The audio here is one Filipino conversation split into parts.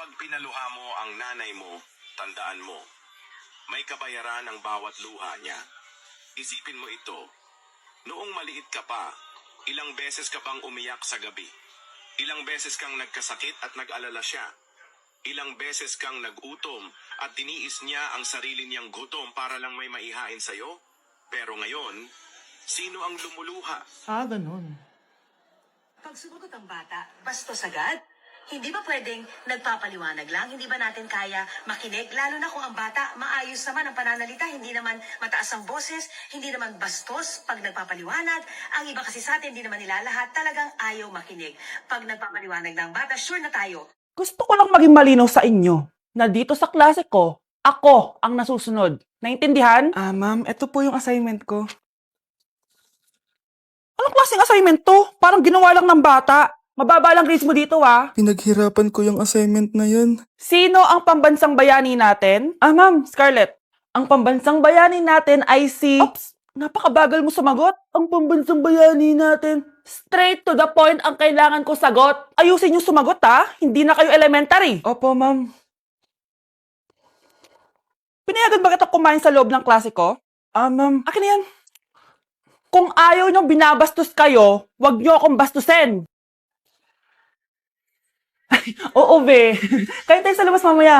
Kapag pinaluha mo ang nanay mo, tandaan mo, may kabayaran ang bawat luha niya. Isipin mo ito. Noong maliit ka pa, ilang beses ka bang umiyak sa gabi? Ilang beses kang nagkasakit at nag-alala siya? Ilang beses kang nagutom at tiniis niya ang sarili niyang gutom para lang may maihain sa'yo? Pero ngayon, sino ang lumuluha? Ganun. Pag sumagot ang bata, bastos agad? Hindi ba pwedeng nagpapaliwanag lang? Hindi ba natin kaya makinig? Lalo na kung ang bata, maayos naman ang pananalita, hindi naman mataas ang boses, hindi naman bastos pag nagpapaliwanag. Ang iba kasi sa atin, hindi naman nila lahat talagang ayaw makinig. Pag nagpapaliwanag ng bata, sure na tayo. Gusto ko lang maging malinaw sa inyo na dito sa klase ko, ako ang nasusunod. Naintindihan? Ma'am, ito po yung assignment ko. Anong klaseng assignment to? Parang ginawa lang ng bata. Mababa lang grades mo dito, Pinaghirapan ko yung assignment na yun. Sino ang pambansang bayani natin? Ma'am, Scarlett. Ang pambansang bayani natin ay si... Oops! Napakabagal mo sumagot. Ang pambansang bayani natin. Straight to the point ang kailangan ko sagot. Ayusin yung sumagot, Hindi na kayo elementary. Opo, ma'am. Pinayagan ba kita kumain sa loob ng klase ko? Ma'am. Akin na yan. Kung ayaw niyong binabastos kayo, wag niyo akong bastusin. Oo, be. Kayo tayo sa labas mamaya,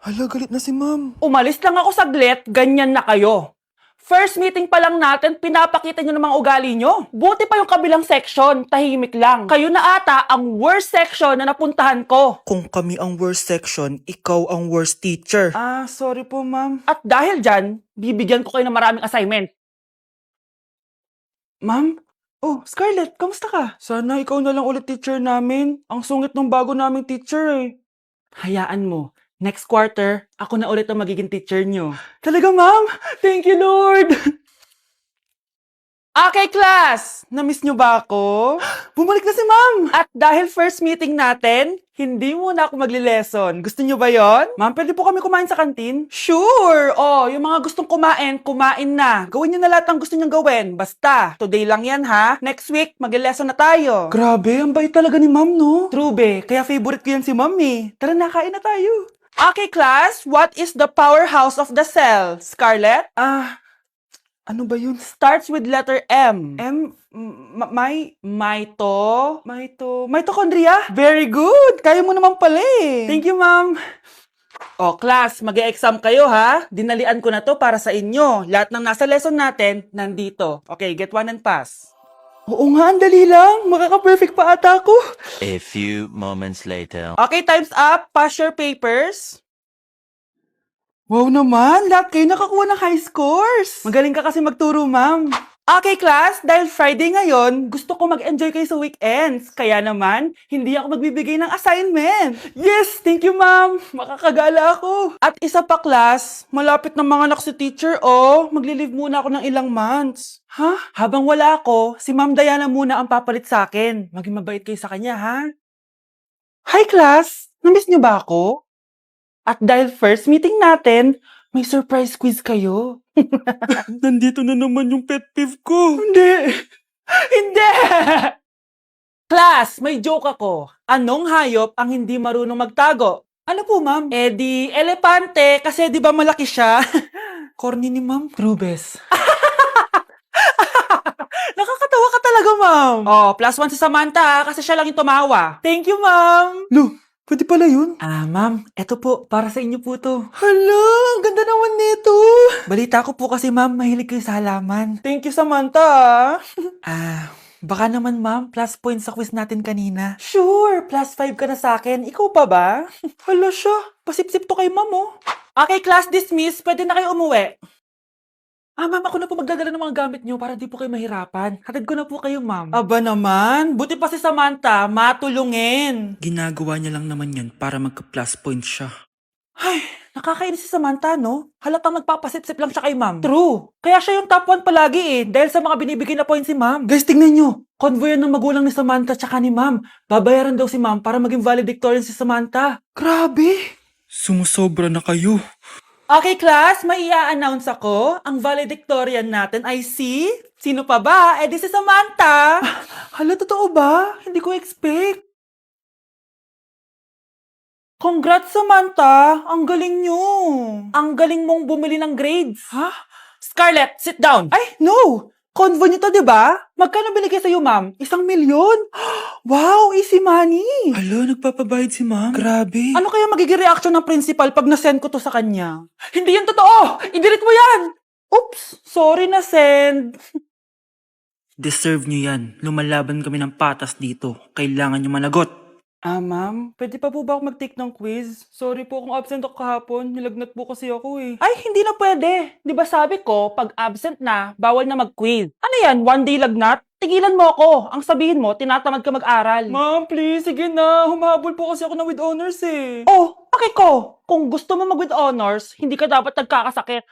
Hala, galit na si ma'am. Umalis lang ako saglit, ganyan na kayo. First meeting pa lang natin, pinapakita nyo ng mga ugali nyo. Buti pa yung kabilang section, tahimik lang. Kayo na ata ang worst section na napuntahan ko. Kung kami ang worst section, ikaw ang worst teacher. Sorry po, ma'am. At dahil dyan, bibigyan ko kayo ng maraming assignment. Ma'am? Oh, Scarlett, kamusta ka? Sana ikaw na lang ulit teacher namin. Ang sungit ng bago naming teacher eh. Hayaan mo, next quarter, ako na ulit ang magiging teacher nyo. Talaga, ma'am? Thank you, Lord! Okay, class! Na-miss nyo ba ako? Bumalik na si ma'am! At dahil first meeting natin, hindi muna ako magli-lesson. Gusto nyo ba yon? Ma'am, pwede po kami kumain sa kantin? Sure! Yung mga gustong kumain, kumain na. Gawin nyo na lahat ng gusto nyong gawin. Basta, today lang yan ha. Next week, magli-lesson na tayo. Grabe, ang bait talaga ni ma'am, no? True be, kaya favorite ko yan si ma'am eh. Tara na, kain na tayo. Okay, class, what is the powerhouse of the cell? Scarlett? Ano ba yun? Starts with letter M. Mitochondria? Very good! Kaya mo naman pala eh. Thank you, ma'am. Class, mag-e-exam kayo ha. Dinalian ko na to para sa inyo. Lahat ng nasa lesson natin, nandito. Okay, get one and pass. Oo nga, ang dali lang. Makaka-perfect pa ata ako. A few moments later. Okay, time's up. Pass your papers. Wow naman, lahat kayo nakakuha ng high scores. Magaling ka kasi magturo, ma'am. Okay, class, dahil Friday ngayon, gusto ko mag-enjoy kayo sa weekends. Kaya naman, hindi ako magbibigay ng assignment. Yes, thank you, ma'am. Makakagala ako. At isa pa, class, malapit na mga anak si teacher, magli-leave muna ako ng ilang months. Habang wala ako, si Ma'am Diana muna ang papalit sa akin. Maging mabait kayo sa kanya, ha? Hi, class! Namiss niyo ba ako? At dahil first meeting natin, may surprise quiz kayo. Nandito na naman yung pet peeve ko. Hindi! Hindi! Class, may joke ako. Anong hayop ang hindi marunong magtago? Ano po, ma'am? Di elepante kasi di ba malaki siya? Corny ni ma'am. Trubes. Nakakatawa ka talaga, ma'am. +1 si Samantha kasi siya lang yung tumawa. Thank you, ma'am. Lo, pwede pala yun? Ma'am, eto po, para sa inyo po to. Hala, ang ganda naman nito. Balita ko po kasi ma'am, mahilig kayo sa halaman. Thank you, Samantha. Baka naman ma'am, plus points sa quiz natin kanina. Sure, +5 ka na sa akin. Ikaw pa ba? Hala siya, pasip-sip to kay ma'am, Okay, class dismissed. Pwede na kayo umuwi. Ma'am, ako na po magdadala ng mga gamit nyo para di po kayo mahirapan. Hatid ko na po kayo, ma'am. Aba naman. Buti pa si Samantha, matulungin. Ginagawa niya lang naman yan para magka-plus point siya. Ay, nakakainis si Samantha, no? Halatang nagpapasip-sip lang siya kay ma'am. True. Kaya siya yung top 1 palagi dahil sa mga binibigay na points si ma'am. Guys, tingnan nyo. Convoy yan ng magulang ni Samantha tsaka ni ma'am. Babayaran daw si ma'am para maging valedictorian si Samantha. Grabe. Sumusobra na kayo. Okay, class, may i-announce ako. Ang valedictorian natin ay si... Sino pa ba? Di si Samantha. Hala, totoo ba? Hindi ko expect. Congrats, Samantha! Ang galing nyo! Ang galing mong bumili ng grades. Ha? Scarlett, sit down! Ay, no! Convo nyo to, di ba? Magkano binigay sa'yo, ma'am? 1,000,000? Wow, easy money! Alo, nagpapabayad si ma'am. Grabe. Ano kaya magiging reaction ng principal pag nasend ko to sa kanya? Hindi yan totoo! I-delete mo yan! Oops! Sorry na send. Deserve nyo yan. Lumalaban kami ng patas dito. Kailangan nyo managot. Ma'am, pwede pa po ba ako mag-take ng quiz? Sorry po kung absent ako kahapon. Nilagnat po kasi ako eh. Ay, hindi na pwede. Di ba sabi ko, pag absent na, bawal na mag-quiz. Ano yan, one day lagnat? Tigilan mo ako. Ang sabihin mo, tinatamad ka mag-aral. Ma'am, please, sige na. Humahabol po kasi ako ng with honors eh. Oh, okay ko. Kung gusto mo mag-with honors, hindi ka dapat nagkakasakit.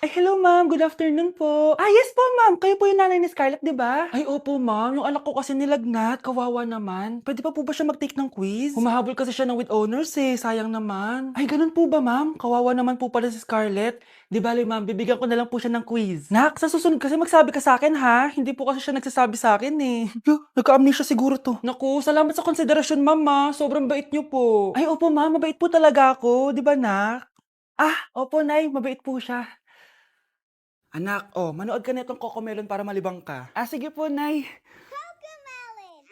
Ay, hello ma'am. Good afternoon po. Ah, yes po ma'am. Kayo po yung nanay ni Scarlett, di ba? Ay, opo ma'am. Yung anak ko kasi nilagnat. Kawawa naman. Pwede pa po ba siya mag-take ng quiz? Humahabol kasi siya ng with honors eh. Sayang naman. Ay, ganun po ba ma'am? Kawawa naman po pala si Scarlett. Di bali ma'am, bibigyan ko na lang po siya ng quiz. Nak, sa susunod kasi magsabi ka sa akin ha. Hindi po kasi siya nagsasabi sa akin eh. Nagka-amnesia siguro to. Naku, salamat sa konsiderasyon ma'am ha. Sobrang bait niyo po. Ay, opo ma'am. Mabait po talaga ako. Di ba nak? Ah, opo nay. Mabait po siya. Anak, manood ka nitong Cocomelon para malibang ka. Ah, sige po, Nay. Cocomelon!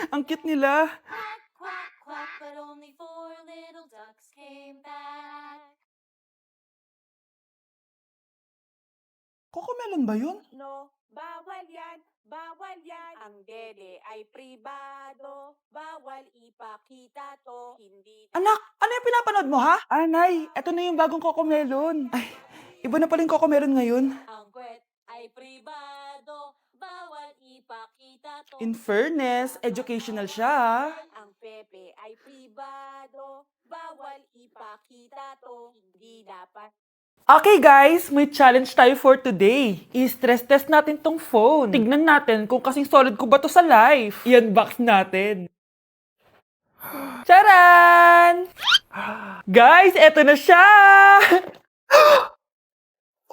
Ang cute nila. Quack, quack, quack, but only 4 little ducks came back. Cocomelon ba yun? No, bawal yan, bawal yan. Ang dede ay pribado, bawal ipakita to, hindi Anak, ano yung pinapanood mo, ha? Ah, Nay, eto na yung bagong Cocomelon. Ay, iba na pala yung Cocomelon ngayon. ang kwet ay pribado, bawal ipakita to. In fairness, educational siya, ha? Ang pepe ay pribado, bawal ipakita to, hindi dapat. Okay guys, may challenge tayo for today. I-stress test natin tong phone. Tignan natin kung kasing solid ko ba to sa life. I-unbox natin. Charan! Guys, eto na siya!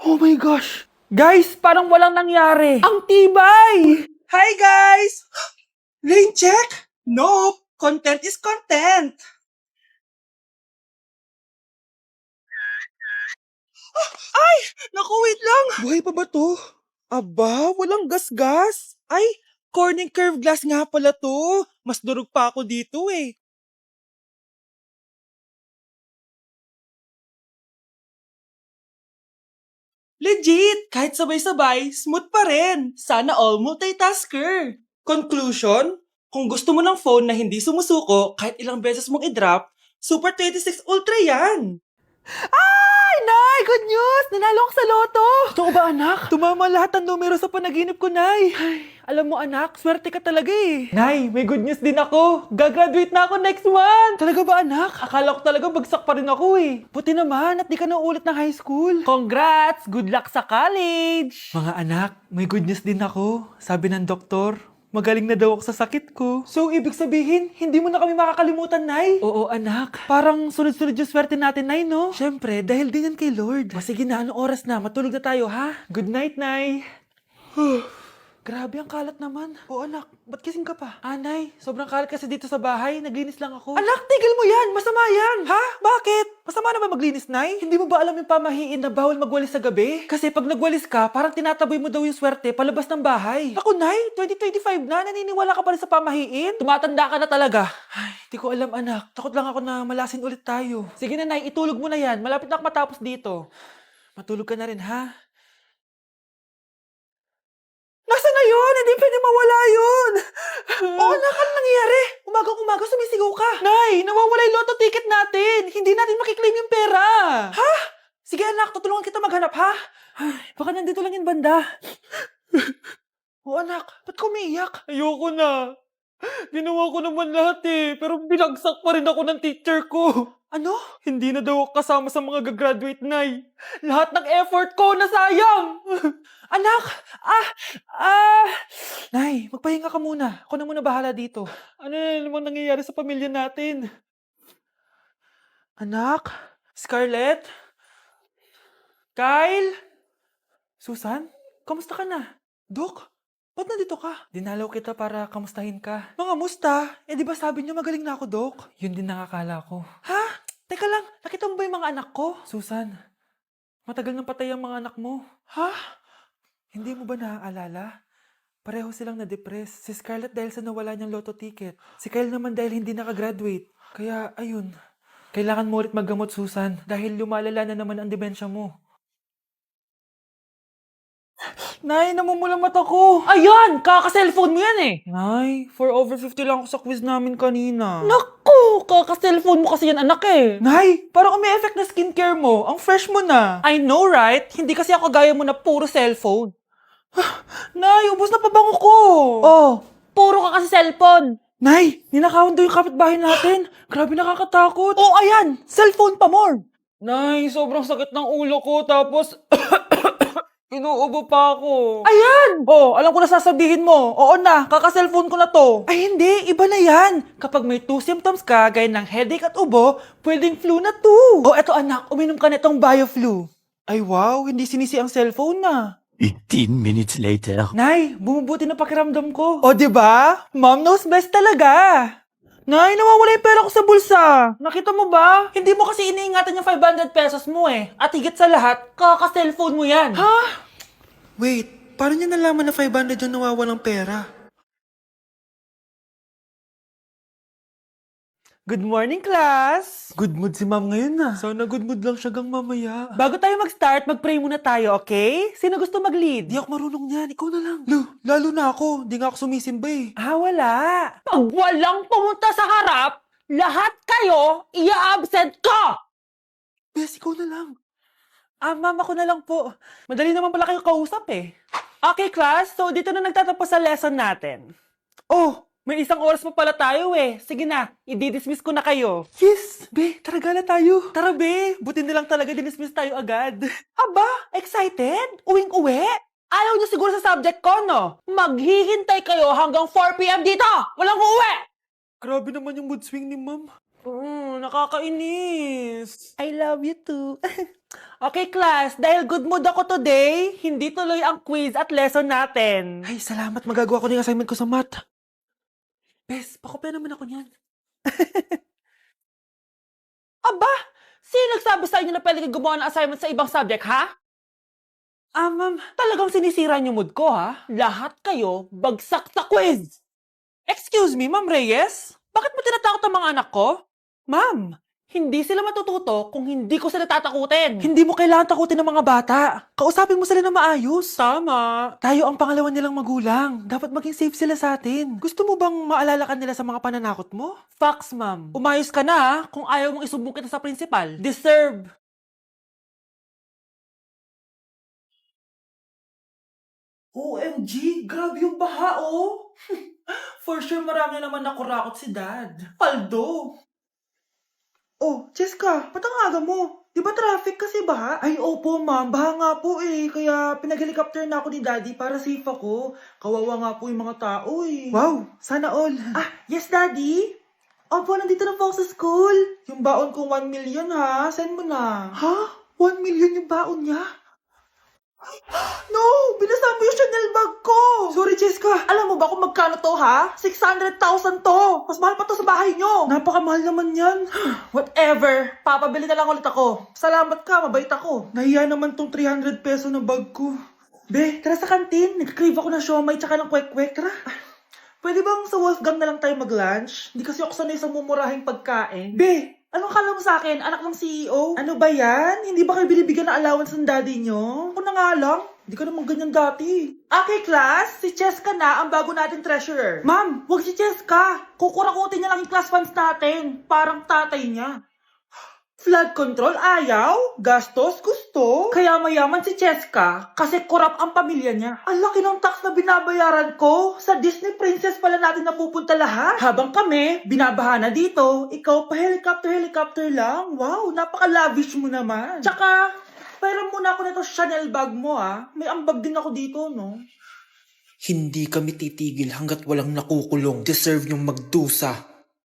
Oh my gosh! Guys, parang walang nangyari. Ang tibay! Hi guys! Rain check? Nope! Content is content! Ay! Naku, wait lang! Buhay pa ba to? Aba, walang gas-gas. Ay, corning curve glass nga pala to. Mas durog pa ako dito eh. Legit! Kahit sabay-sabay, smooth pa rin. Sana all multitasker. Conclusion? Kung gusto mo ng phone na hindi sumusuko kahit ilang beses mong i-drop, Super 26 Ultra yan! Ay, Nay! Good news! Nanalo ako sa loto! Totoo ba, anak? Tumama lahat ng numero sa panaginip ko, Nay. Ay, alam mo, anak, swerte ka talaga eh. Nay, may good news din ako. Gagraduate na ako next month! Talaga ba, anak? Akala ko talaga bagsak pa rin ako eh. Buti naman at di ka na ulit ng high school. Congrats! Good luck sa college! Mga anak, may good news din ako. Sabi ng doktor, magaling na daw ako sa sakit ko. So, ibig sabihin, hindi mo na kami makakalimutan, Nay? Oo, anak. Parang sunod-sunod yung swerte natin, Nay, no? Siyempre, dahil din yan kay Lord. Sige na, anong oras na? Matulog na tayo, ha? Good night, Nay. Grabe, ang kalat naman. Oo, anak. Ba't kising ka pa? Nay, sobrang kalat kasi dito sa bahay. Naglinis lang ako. Anak, tigil mo yan! Masama yan! Ha? Bakit? Masama na ba maglinis, Nay? Hindi mo ba alam yung pamahiin na bawal magwalis sa gabi? Kasi pag nagwalis ka, parang tinataboy mo daw yung swerte palabas ng bahay. Ako, Nay, 2025 na. Naniniwala ka pa rin sa pamahiin? Tumatanda ka na talaga. Ay, di ko alam, anak. Takot lang ako na malasin ulit tayo. Sige na, Nay. Itulog mo na yan. Malapit na ako matapos dito. Matulog ka na rin, ha? Nasaan na yun? Hindi pwede mawala yun. Oo, anak, ano nangyayari? Umagang-umaga sumisigaw ka. Nay, nawawala yung lotto ticket natin. Hindi natin makiklaim yung pera. Ha? Sige anak, tutulungan kita maghanap, ha? Ay, baka nandito lang yung banda. Oo anak, ba't ka umiiyak? Ayoko na. Ginawa ko naman lahat eh, pero binagsak pa rin ako ng teacher ko. Ano? Hindi na daw ako kasama sa mga gagraduate, Nay. Lahat ng effort ko nasayang! Anak! Nay, magpahinga ka muna. Ako na muna bahala dito. Ano na naman nangyayari sa pamilya natin? Anak? Scarlett? Kyle? Susan? Kamusta ka na? Dok? Ba't nandito ka? Dinalaw kita para kamustahin ka. Mga musta? Eh di ba sabi niyo magaling na ako, Dok? Yun din nakakala ko. Ha? Teka lang, nakita mo ba yung mga anak ko? Susan, matagal nang patay ang mga anak mo. Ha? Hindi mo ba naaalala? Pareho silang na-depress. Si Scarlett dahil sa nawala niyang lotto ticket. Si Kyle naman dahil hindi nakagraduate. Kaya, ayun. Kailangan mo ulit maggamot, Susan. Dahil lumalala na naman ang demensya mo. Nay, namumula mata ko. Ayan! Kaka-cellphone mo yan eh. Nay, 4 over 50 lang ako sa quiz namin kanina. Naku! Kaka-cellphone mo kasi yan, anak eh. Nay, parang umi-effect na skincare mo. Ang fresh mo na. I know, right? Hindi kasi ako gaya mo na puro cellphone. Nay, ubos na pabango ko. Oh, puro ka kasi cellphone. Nay, ninakawan daw yung kapitbahay natin. Grabe nakakatakot. Oh, ayan. Cellphone pa more. Nay, sobrang sakit ng ulo ko. Tapos, inuubo pa ako. Ayan! Oh, alam ko na sasabihin mo. Oo na, kaka-cellphone ko na to. Ay hindi, iba na yan. Kapag may 2 symptoms ka, gaya ng headache at ubo, pwedeng flu na to. Oh, eto anak, uminom ka nitong BioFlu. Ay wow, hindi sinisi ang cellphone na. 15 minutes later. Nay, bumubuti na pakiramdam ko. O, di ba? Mom knows best talaga. Nay, nawawala yung pera ko sa bulsa. Nakita mo ba? Hindi mo kasi iniingatan yung 500 pesos mo eh. At higit sa lahat, kaka-cellphone mo yan. Ha? Wait, paano niya nalaman na 500 yung nawawalang pera? Good morning, class! Good mood si ma'am ngayon na. Sana good mood lang siya gang mamaya. Bago tayo mag-start, mag-pray muna tayo, okay? Sino gusto mag-lead? Di ako marunong yan, ikaw na lang. Lalo na ako, di nga ako sumisimba eh. Ah, wala. Pag walang pumunta sa harap, lahat kayo, iya-absent ko! Bes, ikaw na lang. Ah, ma'am, ako na lang po. Madali naman pala kayo kausap eh. Okay, class, so dito na nagtatapos sa lesson natin. Oh, may 1 oras pa pala tayo eh. Sige na, i-dismiss ko na kayo. Yes! Be, tara gala tayo. Tara be, buti nilang talaga dinismiss tayo agad. Aba, excited? Uwing-uwi? Ayaw niyo siguro sa subject ko, no? Maghihintay kayo hanggang 4 p.m. dito! Walang uuwi! Grabe naman yung mood swing ni ma'am. Nakakainis. I love you too. Okay, class. Dahil good mood ako today, hindi tuloy ang quiz at lesson natin. Ay, salamat. Magagawa ko na yung assignment ko sa math. Bes, pakopya naman ako niyan. Aba! Sino nagsabi sa inyo na pwede kang gumawa ng assignment sa ibang subject, ha? Ah, ma'am, talagang sinisira niyo mood ko, ha? Lahat kayo bagsak sa quiz! Excuse me, Ma'am Reyes? Bakit mo tinatakot ang mga anak ko? Ma'am, hindi sila matututo kung hindi ko sila tatakutin. Hindi mo kailangan takutin ng mga bata. Kausapin mo sila na maayos. Tama. Tayo ang pangalawa nilang magulang. Dapat maging safe sila sa atin. Gusto mo bang maalala ka nila sa mga pananakot mo? Facts, ma'am. Umayos ka na ha, kung ayaw mong isubok kita sa principal. Deserve. OMG, grabe yung baha, oh. For sure, marami naman nakurakot si Dad. Paldo. Oh, Cheska, ba't ang aga mo? Di ba traffic kasi baha? Ay, opo, ma'am. Baha nga po eh. Kaya pinag-helicopter na ako ni Daddy para safe ako. Kawawa nga po yung mga tao eh. Wow, sana all. Ah, yes, Daddy? Opo, nandito na po ako sa school. Yung baon kong 1 million ha, send mo na. Ha? 1 million yung baon niya? No! Binasa mo yung Chanel bag ko! Sorry, Cheska. Alam mo ba kung magkano to, ha? 600,000 to! Mas mahal pa to sa bahay nyo! Napakamahal naman yan. Whatever. Papabili na lang ulit ako. Salamat ka, mabait ako. Nahiya naman tong 300 peso na bag ko. Be, tara sa kantin. Nag-crave ako ng siomay tsaka ng kwek-kwek. Tara. Pwede bang sa Wolfgang na lang tayo mag-lunch? Hindi kasi ako sanay sa mumurahing pagkain. Be! Anong kala mo sa akin? Anak ng CEO? Ano ba yan? Hindi ba kayo binibigyan ng allowance ng daddy nyo? Ako na nga lang. Hindi ka naman ganyan dati. Okay, class. Si Cheska na ang bago nating treasurer. Ma'am, huwag si Cheska. Kukurakutin niya lang yung class funds natin. Parang tatay niya. Flood control, ayaw. Gastos, gusto. Kaya mayaman si Cheska kasi korap ang pamilya niya. Ang laki ng tax na binabayaran ko. Sa Disney Princess pala natin napupunta lahat. Habang kami, binabaha na dito. Ikaw pa helicopter lang. Wow, napaka-lavish mo naman. Tsaka, pairam muna ako nito Chanel bag mo ah. May ambag din ako dito, no? Hindi kami titigil hanggat walang nakukulong. Deserve niyong magdusa.